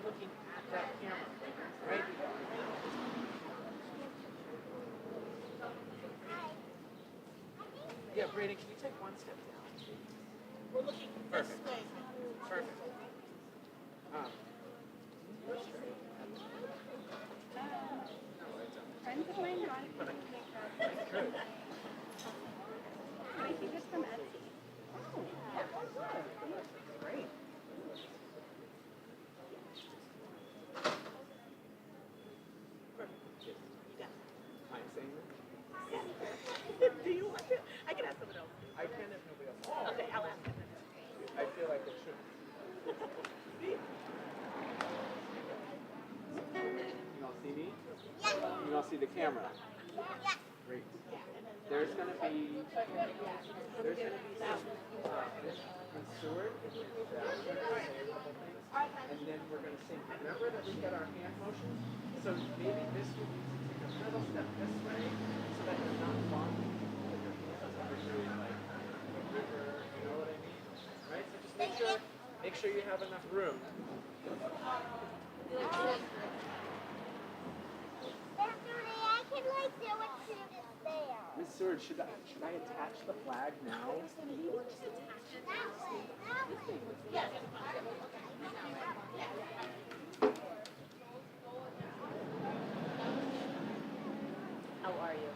looking at that camera, right? Yeah, Brayden, can you take one step down? We're looking this way. Perfect. Friends of mine want to make makeup. I think it's from Etsy. Oh, yeah. Great. Perfect. You got it. I'm saying that? Do you want it? I can ask someone else. I can if nobody else. Okay, I'll ask him. I feel like it should. You all see me? Yeah. You all see the camera? Yeah. Great. There's gonna be some Stewart, and then we're gonna sing. Remember that we got our hand motion? So maybe this would be to take a little step this way so that you're not walking with your hands really like a river, you know what I mean? Right? So just make sure you have enough room. Miss Seward, should I attach the flag now? How are you?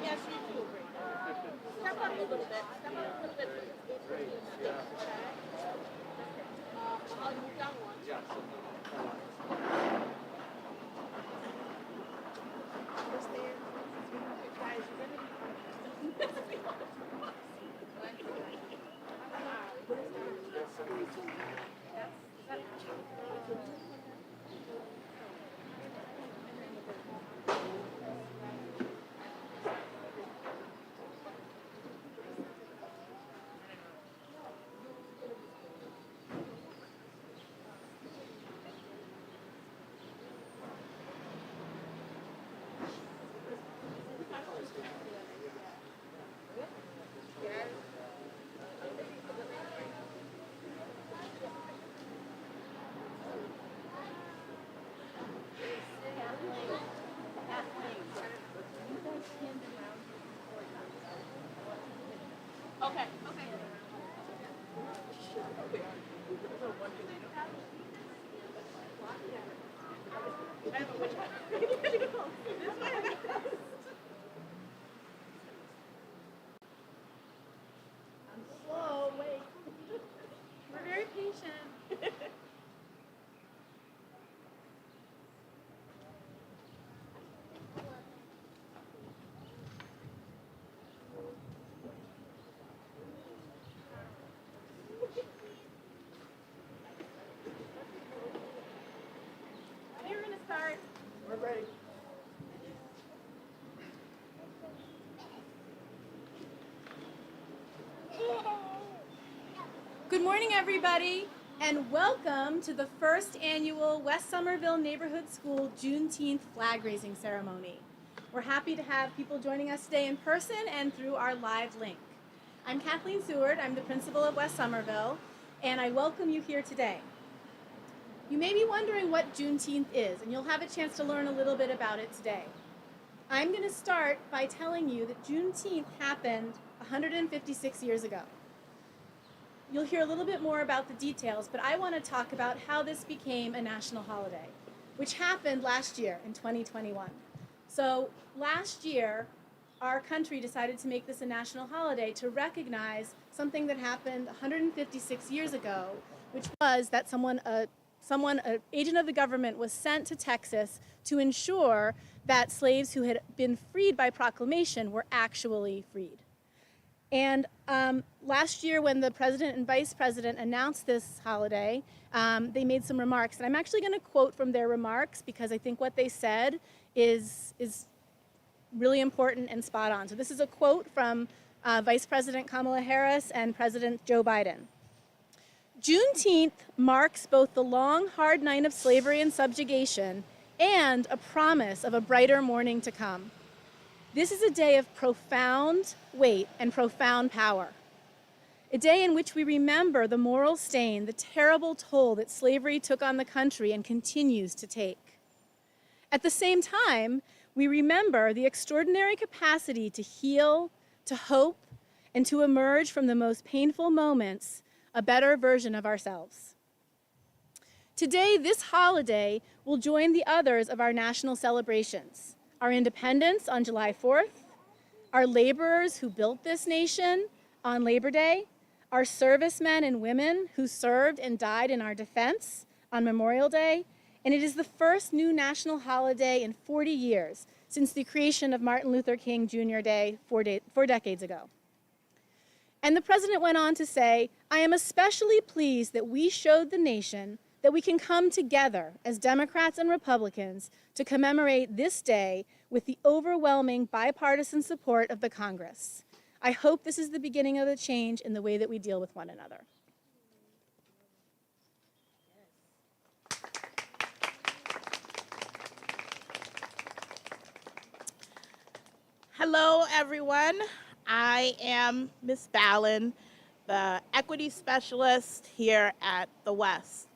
Yes, you do. Step up a little bit. Step up a little bit. Great. Yeah. I'll move down one. Yeah. Okay. I'm slow, wait. We're very patient. We're gonna start. We're ready. Good morning, everybody, and welcome to the first annual West Somerville Neighborhood School Juneteenth flag raising ceremony. We're happy to have people joining us today in person and through our live link. I'm Kathleen Seward, I'm the principal of West Somerville, and I welcome you here today. You may be wondering what Juneteenth is, and you'll have a chance to learn a little bit about it today. I'm going to start by telling you that Juneteenth happened 156 years ago. You'll hear a little bit more about the details, but I want to talk about how this became a national holiday, which happened last year in 2021. So last year, our country decided to make this a national holiday to recognize something that happened 156 years ago, which was that an agent of the government was sent to Texas to ensure that slaves who had been freed by proclamation were actually freed. And last year, when the president and vice president announced this holiday, they made some remarks. And I'm actually going to quote from their remarks because I think what they said is really important and spot on. So this is a quote from Vice President Kamala Harris and President Joe Biden. Juneteenth marks both the long, hard night of slavery and subjugation and a promise of a brighter morning to come. This is a day of profound weight and profound power. A day in which we remember the moral stain, the terrible toll that slavery took on the country and continues to take. At the same time, we remember the extraordinary capacity to heal, to hope, and to emerge from the most painful moments a better version of ourselves. Today, this holiday will join the others of our national celebrations: our independence on July 4th, our laborers who built this nation on Labor Day, our servicemen and women who served and died in our defense on Memorial Day, and it is the first new national holiday in 40 years since the creation of Martin Luther King Jr. Day 4 decades ago. And the president went on to say, "I am especially pleased that we showed the nation that we can come together as Democrats and Republicans to commemorate this day with the overwhelming bipartisan support of the Congress. I hope this is the beginning of a change in the way that we deal with one another." Hello, everyone. I am Ms. Ballin, the Equity Specialist here at the West.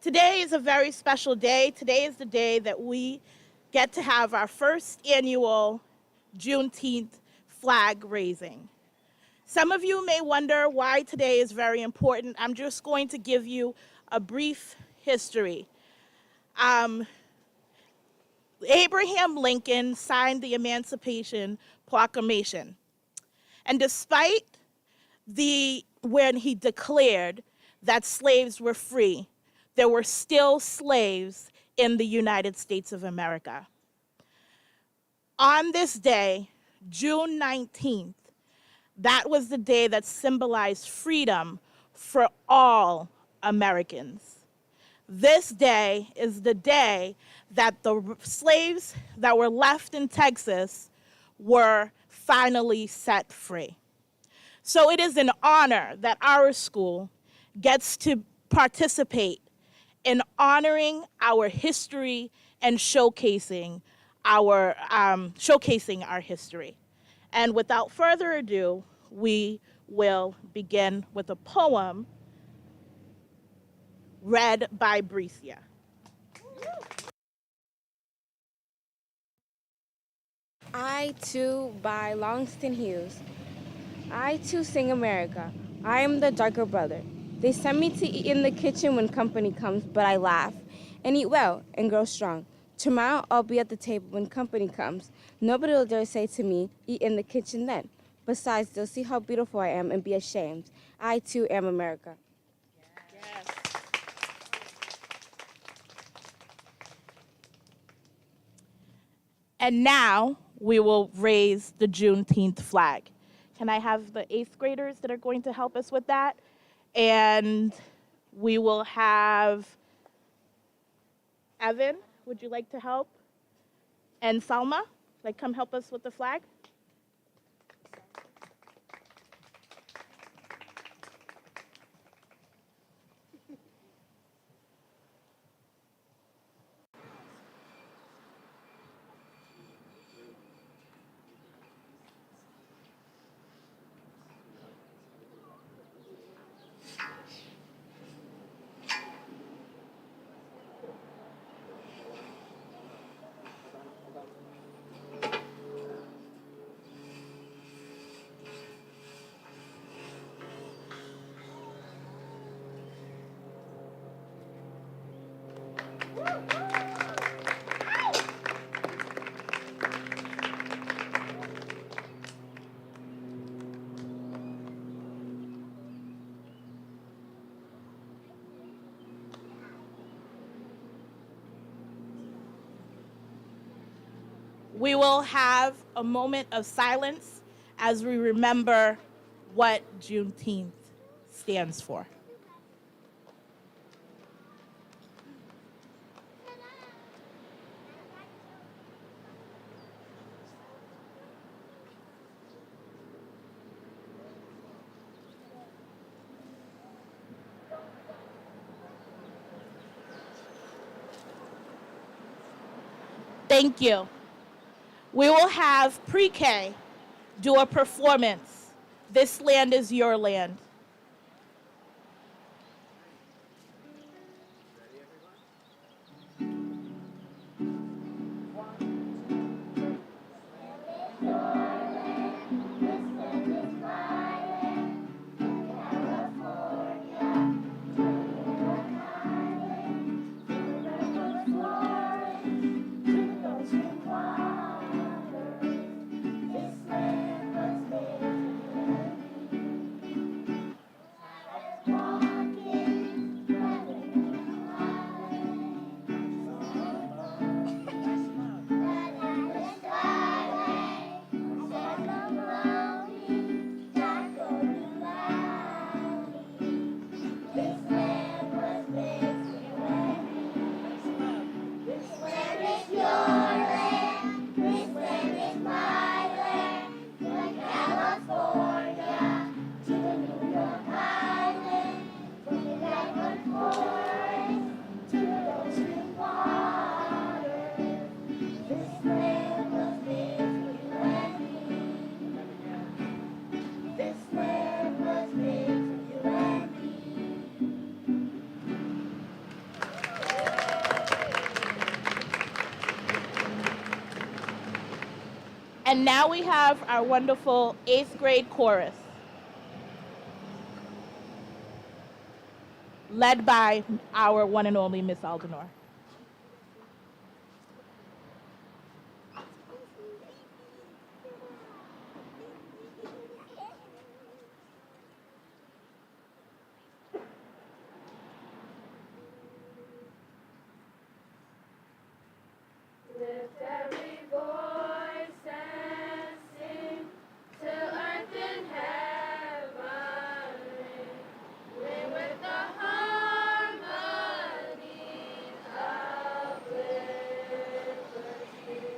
Today is a very special day. Today is the day that we get to have our first annual Juneteenth flag raising. Some of you may wonder why today is very important. I'm just going to give you a brief history. Abraham Lincoln signed the Emancipation Proclamation. And despite when he declared that slaves were free, there were still slaves in the United States of America. On this day, June 19th, that was the day that symbolized freedom for all Americans. This day is the day that the slaves that were left in Texas were finally set free. So it is an honor that our school gets to participate in honoring our history and showcasing our history. And without further ado, we will begin with a poem read by Bricia. I Too by Langston Hughes. I too sing America. I am the darker brother. They send me to eat in the kitchen when company comes, but I laugh and eat well and grow strong. Tomorrow I'll be at the table when company comes. Nobody will dare say to me, eat in the kitchen then. Besides, they'll see how beautiful I am and be ashamed. I too am America. Yes. And now we will raise the Juneteenth flag. Can I have the 8th graders that are going to help us with that? And we will have Evan, would you like to help? And Salma, come help us with the flag? We will have a moment of silence as we remember what Juneteenth stands for. Thank you. We will have pre-K do a performance. This land is your land. And now we have our wonderful 8th grade chorus, led by our one and only Miss Aldenor. Lift every voice and sing till earth and heaven ring with the harmony of liberty.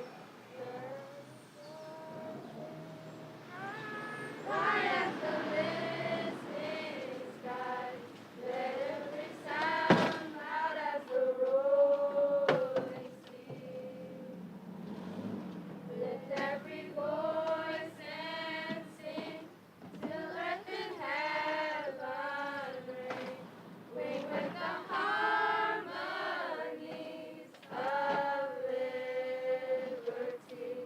High as the listening sky, let it resound loud as the rolling sea. Lift every voice and sing till earth and heaven ring with the harmonies of liberty.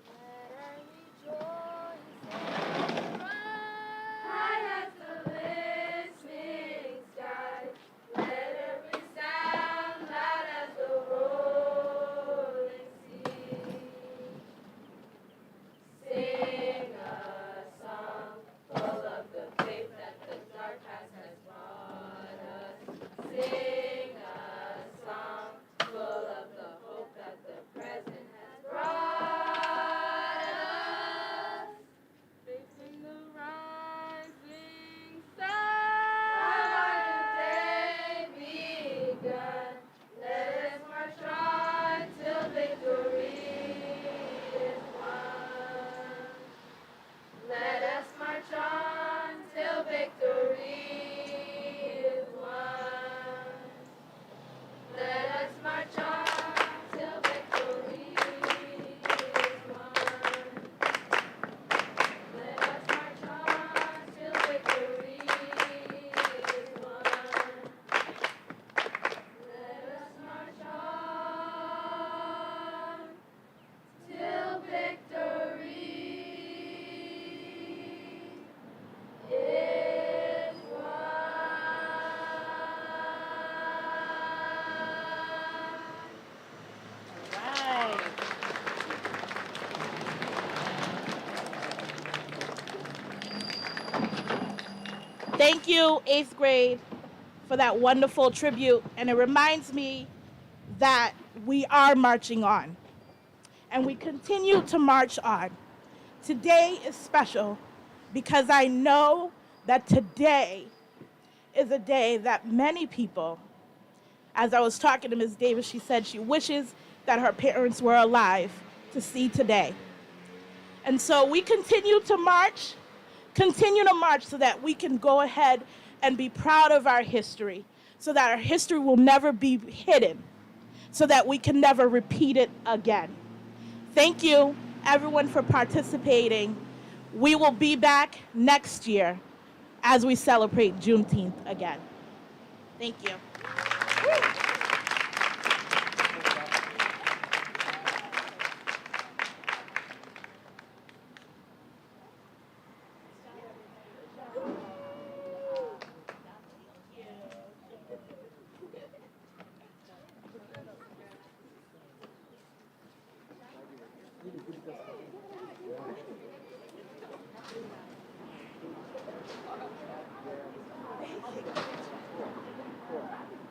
Let us rejoice and cry. High as the listening sky, let it resound loud as the rolling sea. Sing a song full of the faith that the dark past has brought us. Sing a song full of the hope that the present has brought us. Facing the rising sun. Our day begun. Let us march on till victory is won. Let us march on till victory is won. Let us march on till victory is won. Let us march on till victory is won. Let us march on till victory is won. Right. Thank you, 8th grade, for that wonderful tribute. And it reminds me that we are marching on. And we continue to march on. Today is special because I know that today is a day that many people, as I was talking to Ms. Davis, she said she wishes that her parents were alive to see today. And so we continue to march so that we can go ahead and be proud of our history, so that our history will never be hidden, so that we can never repeat it again. Thank you, everyone, for participating. We will be back next year as we celebrate Juneteenth again. Thank you.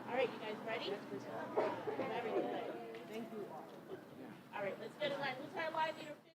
All right, you guys ready? Very good. Thank you. All right, let's get it live. Who's our live leader?